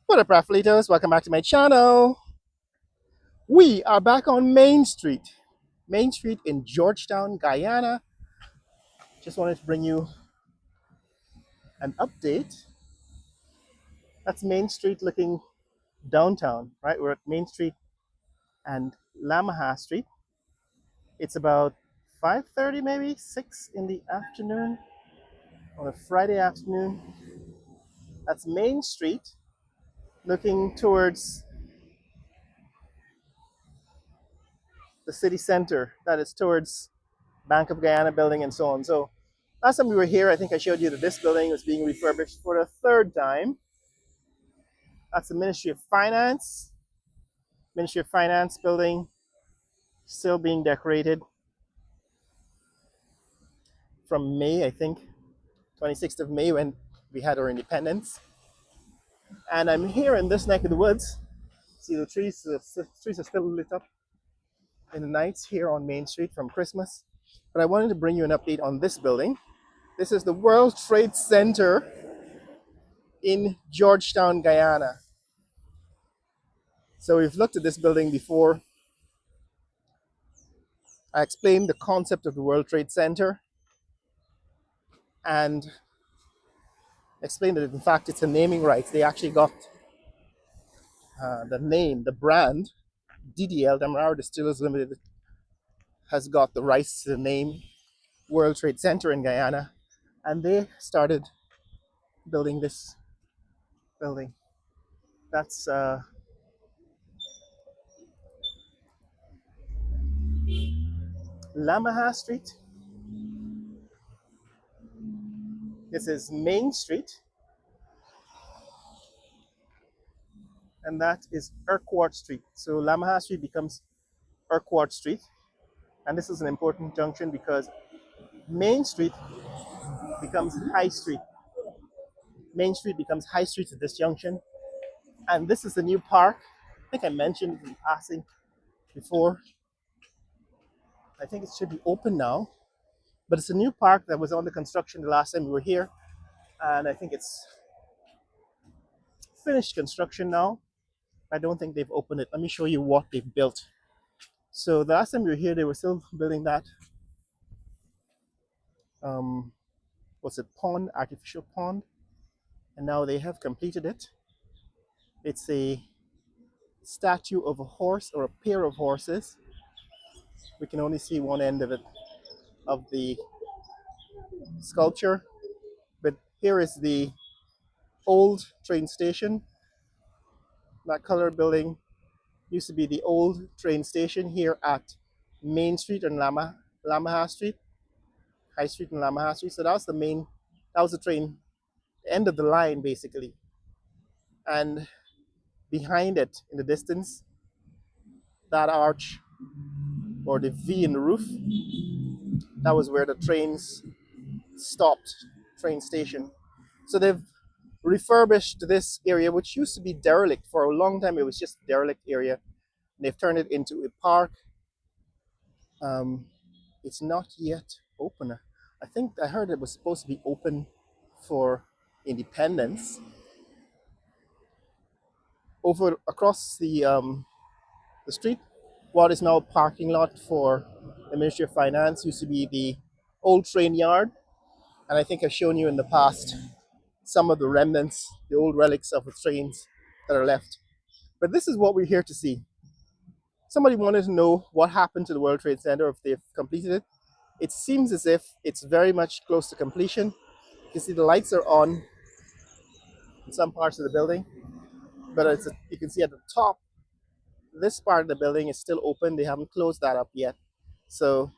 What up, Raffleitos? Welcome back to my channel. We are back on Main Street. Main Street in Georgetown, Guyana. Just wanted to bring you an update. That's Main Street looking downtown, right? We're at Main Street and Lamaha Street. It's about 5:30, maybe 6 in the afternoon on a Friday afternoon. That's Main Street looking towards the city center. That is towards Bank of Guyana building and so on. So last time we were here, I think I showed you that this building was being refurbished for the third time. That's the Ministry of Finance. Ministry of Finance building still being decorated from May, I think, 26th of May when we had our independence. And I'm here in this neck of the woods. See the trees are still lit up in the nights here on Main Street from Christmas. But I wanted to bring you an update on this building. This is the World Trade Center in Georgetown, Guyana. So we've looked at this building before. I explained the concept of the World Trade Center and explained that in fact it's a naming rights. They actually got the name, the brand, DDL, Demerara Distillers Limited, has got the rights to the name World Trade Center in Guyana, and they started building this building. That's Lamaha Street. This is Main Street, and that is Urquhart Street. So Lamaha Street becomes Urquhart Street, and this is an important junction because Main Street becomes High Street. Main Street becomes High Street at this junction, and this is the new park. I think I mentioned it in passing before. I think it should be open now, but it's a new park that was under construction the last time we were here, and I think it's finished construction now. I don't think they've opened it. Let me show you what they've built. So the last time we were here, they were still building that what's it, pond, artificial pond, and now they have completed it. It's a statue of a horse or a pair of horses. We can only see one end of it, of the sculpture, but here is the old train station. That colored building used to be the old train station here at Main Street and Lamaha Street, High Street and Lamaha Street. So that was the train, end of the line basically. And behind it in the distance, that arch or the V in the roof, that was where the trains stopped, train station. So they've refurbished this area, which used to be derelict for a long time. It was just a derelict area. They've turned it into a park. It's not yet open. I think I heard it was supposed to be open for independence. Over across the street, what is now a parking lot for the Ministry of Finance used to be the old train yard, and I think I've shown you in the past some of the remnants, the old relics of the trains that are left. But this is what we're here to see. Somebody wanted to know what happened to the World Trade Center, if they've completed it. It seems as if it's very much close to completion. You can see the lights are on in some parts of the building, but you can see at the top, this part of the building is still open. They haven't closed that up yet. So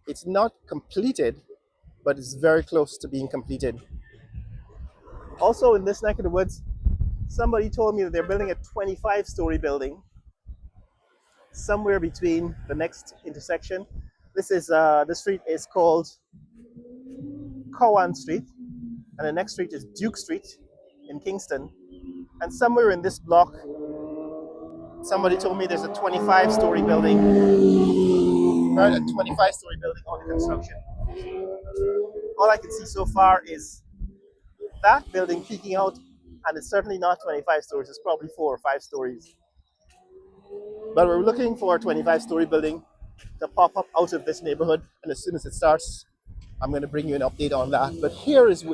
it's not completed, but it's very close to being completed. Also in this neck of the woods, somebody told me that they're building a 25-story building somewhere between the next intersection. The street is called Cowan Street, and the next street is Duke Street in Kingston. And somewhere in this block, somebody told me there's a 25-story building, right? A 25-story building under construction. All I can see so far is that building peeking out And it's certainly not 25 stories, it's probably 4 or 5 stories. But we're looking for a 25-story building to pop up out of this neighborhood. And as soon as it starts, I'm going to bring you an update on that. But here is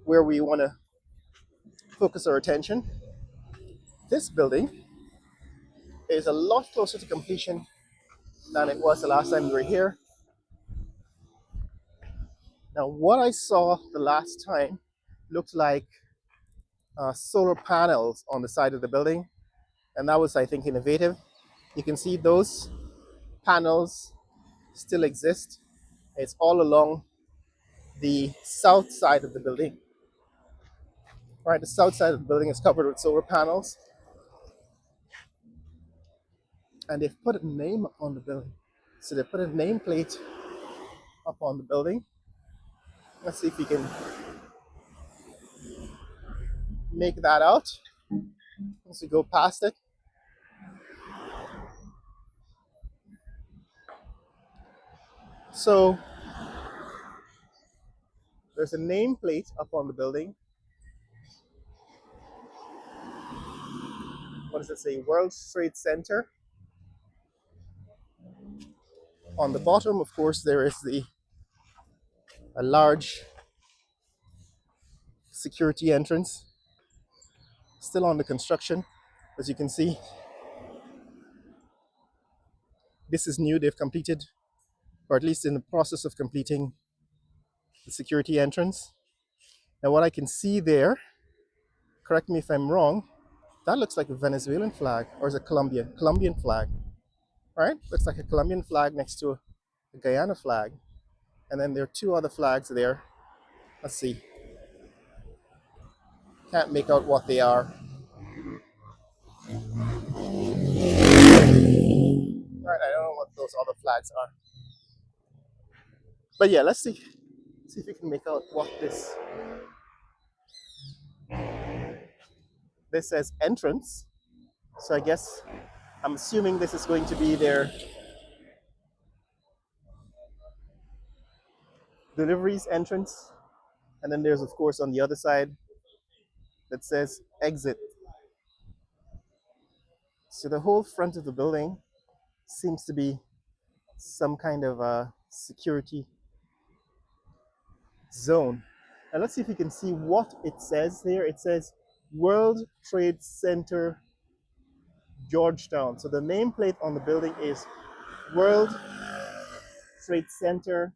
where we want to focus our attention. This building is a lot closer to completion than it was the last time we were here. Now, what I saw the last time looked like solar panels on the side of the building, and that was, I think, innovative. You can see those panels still exist. It's all along the south side of the building. Right, the south side of the building is covered with solar panels, and they've put a name on the building. So they put a nameplate up on the building. Let's see if we can make that out as we go past it. So there's a nameplate up on the building. What does it say? World Trade Center. On the bottom, of course, there is a large security entrance, still under construction. As you can see, this is new. They've completed, or at least in the process of completing, the security entrance. Now, what I can see there, correct me if I'm wrong, that looks like a Venezuelan flag, or is it Colombian flag, right? Looks like a Colombian flag next to a Guyana flag. And then there are two other flags there. Let's see. Can't make out what they are. Right, I don't know what those other flags are. But yeah, let's see if we can make out what this says entrance. So I guess I'm assuming this is going to be their deliveries entrance. And then there's, of course, on the other side that says exit. So the whole front of the building seems to be some kind of a security zone. And let's see if we can see what it says here. It says World Trade Center Georgetown. So the nameplate on the building is World Trade Center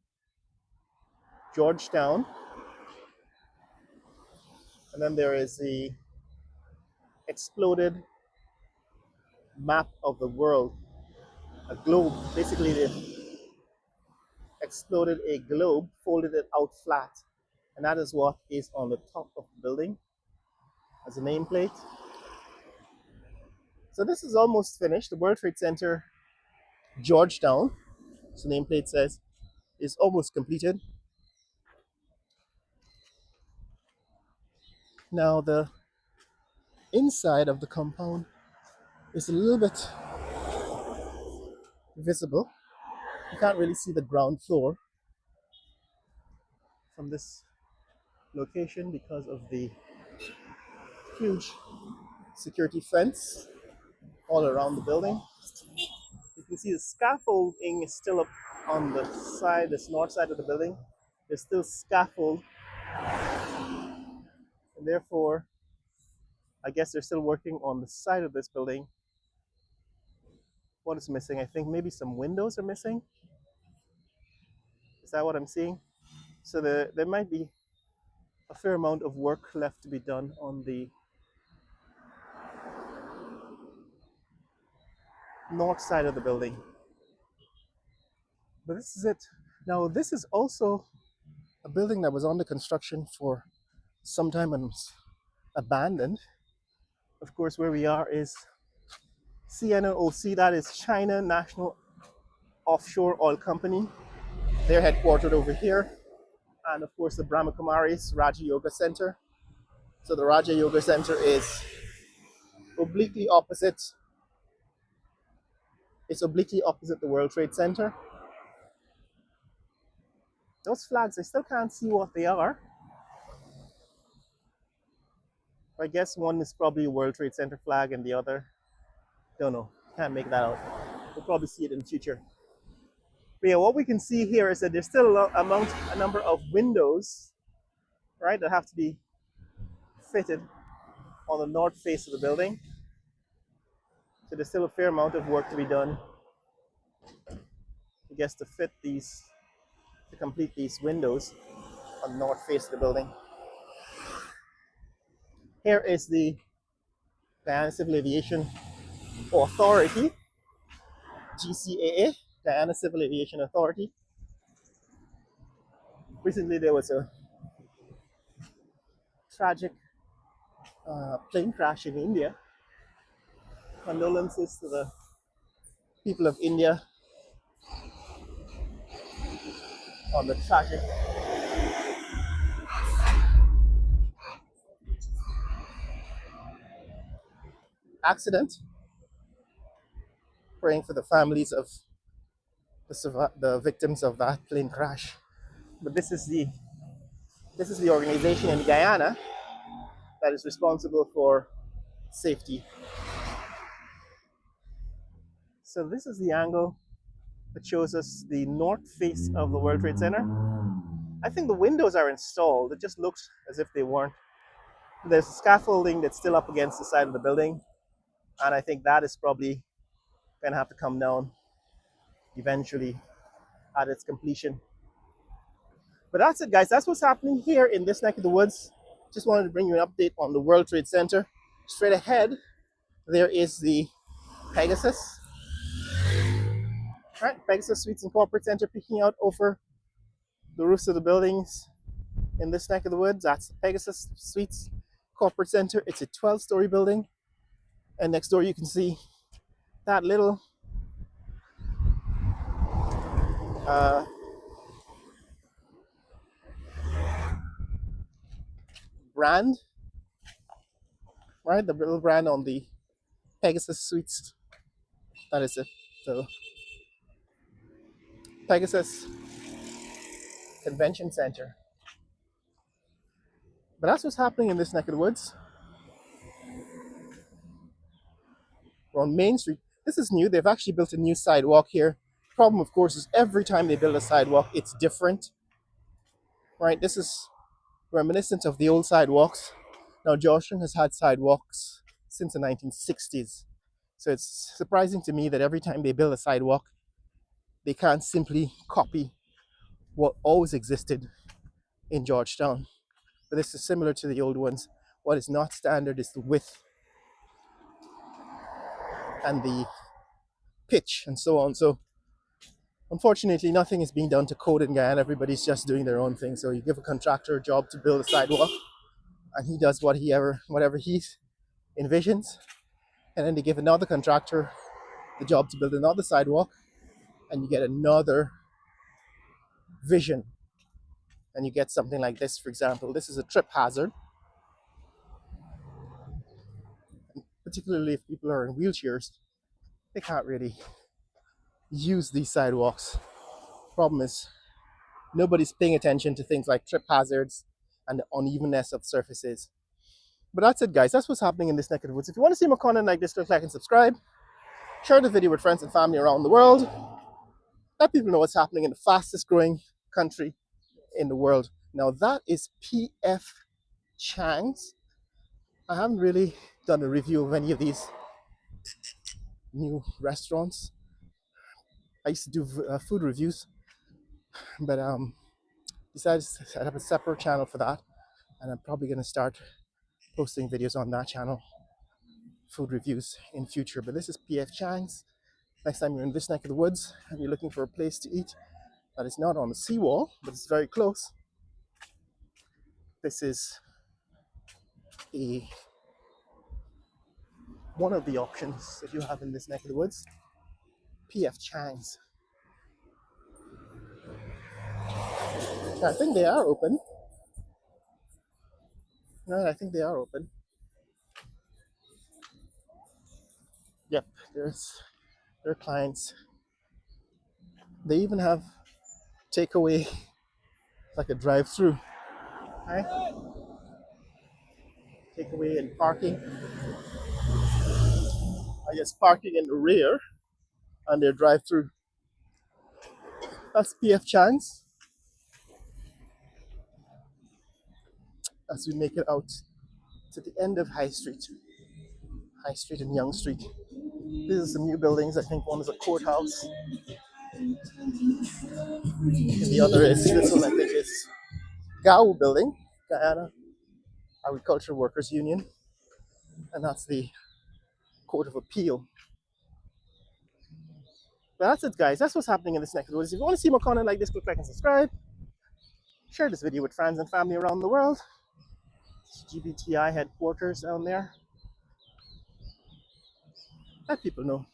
Georgetown. And then there is the exploded map of the world, a globe. Basically, they exploded a globe, folded it out flat. And that is what is on the top of the building as a nameplate. So this is almost finished. The World Trade Center Georgetown, so the nameplate says, is almost completed. Now the inside of the compound is a little bit visible. You can't really see the ground floor from this location because of the huge security fence all around the building. You can see the scaffolding is still up on the side, this north side of the building. There's still scaffold, and therefore, I guess they're still working on the side of this building. What is missing? I think maybe some windows are missing. Is that what I'm seeing? So there might be a fair amount of work left to be done on the north side of the building. But this is it. Now, this is also a building that was under construction for some time and was abandoned. Of course, where we are is CNOOC, that is China National Offshore Oil Company. They're headquartered over here. And of course, the Brahma Kumaris Raja Yoga Center. So the Raja Yoga Center is obliquely opposite. It's obliquely opposite the World Trade Center. Those flags, I still can't see what they are. I guess one is probably World Trade Center flag and the other, don't know, can't make that out. We'll probably see it in the future. But yeah, what we can see here is that there's still a number of windows, right, that have to be fitted on the north face of the building. So there's still a fair amount of work to be done, I guess, to complete these windows on the north face of the building. Here is the Guyana Civil Aviation Authority, GCAA, Guyana Civil Aviation Authority. Recently, there was a tragic plane crash in India. Condolences to the people of India on the tragic accident. Praying for the families of the victims of that plane crash. But this is the organization in Guyana that is responsible for safety. So this is the angle that shows us the north face of the World Trade Center. I think the windows are installed. It just looks as if they weren't. There's scaffolding that's still up against the side of the building, and I think that is probably going to have to come down eventually at its completion. But that's it, guys. That's what's happening here in this neck of the woods. Just wanted to bring you an update on the World Trade Center. Straight ahead, there is the Pegasus. All right, Pegasus Suites and Corporate Center peeking out over the roofs of the buildings in this neck of the woods. That's the Pegasus Suites Corporate Center. It's a 12-story building. And next door you can see that little brand, right? The little brand on the Pegasus Suites. That is it. So Pegasus Convention Center. But that's what's happening in this neck of the woods. We're on Main Street. This is new. They've actually built a new sidewalk here. Problem, of course, is every time they build a sidewalk, it's different. Right? This is reminiscent of the old sidewalks. Now, Georgetown has had sidewalks since the 1960s. So it's surprising to me that every time they build a sidewalk, they can't simply copy what always existed in Georgetown. But this is similar to the old ones. What is not standard is the width and the pitch and so on. So unfortunately, nothing is being done to code in Guyana. Everybody's just doing their own thing. So you give a contractor a job to build a sidewalk, and he does whatever he envisions. And then they give another contractor the job to build another sidewalk, and you get another vision. And you get something like this, for example. This is a trip hazard, particularly if people are in wheelchairs. They can't really use these sidewalks. Problem is, nobody's paying attention to things like trip hazards and the unevenness of surfaces. But that's it, guys. That's what's happening in this neck of the woods. If you want to see more content like this, click like and subscribe. Share the video with friends and family around the world. Let people know what's happening in the fastest growing country in the world. Now, that is P.F. Chang's. I haven't really done a review of any of these new restaurants. I used to do food reviews, but decided to set up a separate channel for that, and I'm probably going to start posting videos on that channel, food reviews in future. But this is P.F. Chang's. Next time you're in this neck of the woods and you're looking for a place to eat that is not on the seawall, but it's very close, this is one of the options that you have in this neck of the woods. P.F. Chang's. I think they are open. Right, I think they are open. Yep, there are clients. They even have takeaway, like a drive-through. Right? takeaway and parking. I guess parking in the rear and their drive-through. That's PF Chang's as we make it out to the end of High Street and Young Street. These are some new buildings. I think one is a courthouse, and the other is this one. I think is GAU building, Guyana Agricultural Workers Union, and that's the Court of Appeal. But that's it, guys. That's what's happening in this neck of the woods. If you want to see more content like this, click like and subscribe. Share this video with friends and family around the world. GBTI headquarters down there. Let people know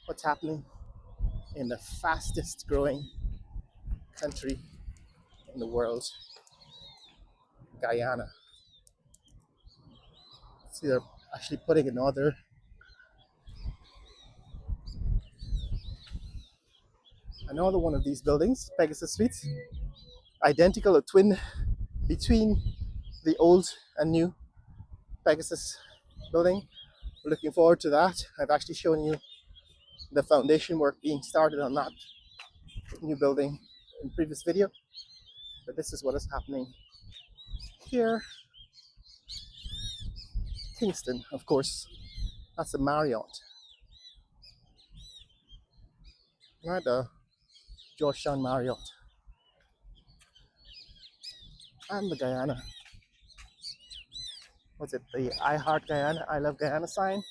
what's happening in the fastest growing country in the world, Guyana. See, they're actually putting another one of these buildings, Pegasus Suites, identical, a twin between the old and new Pegasus building. We're looking forward to that. I've actually shown you the foundation work being started on that new building in previous video, but this is what is happening here. Kingston, of course, that's a Marriott, right? The Georgetown Marriott and the Guyana. What's it? The I Heart Guyana, I Love Guyana sign.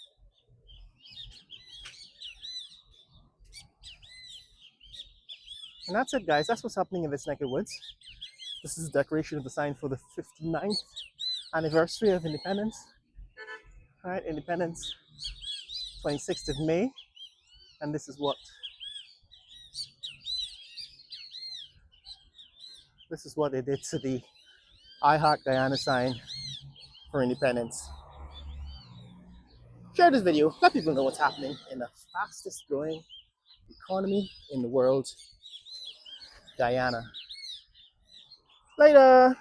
And that's it, guys. That's what's happening in this neck of woods. This is the decoration of the sign for the 59th anniversary of independence. All right, independence, 26th of May. And this is what they did to the I Heart Guyana sign for independence. Share this video, let people know what's happening in the fastest growing economy in the world, Guyana. Later.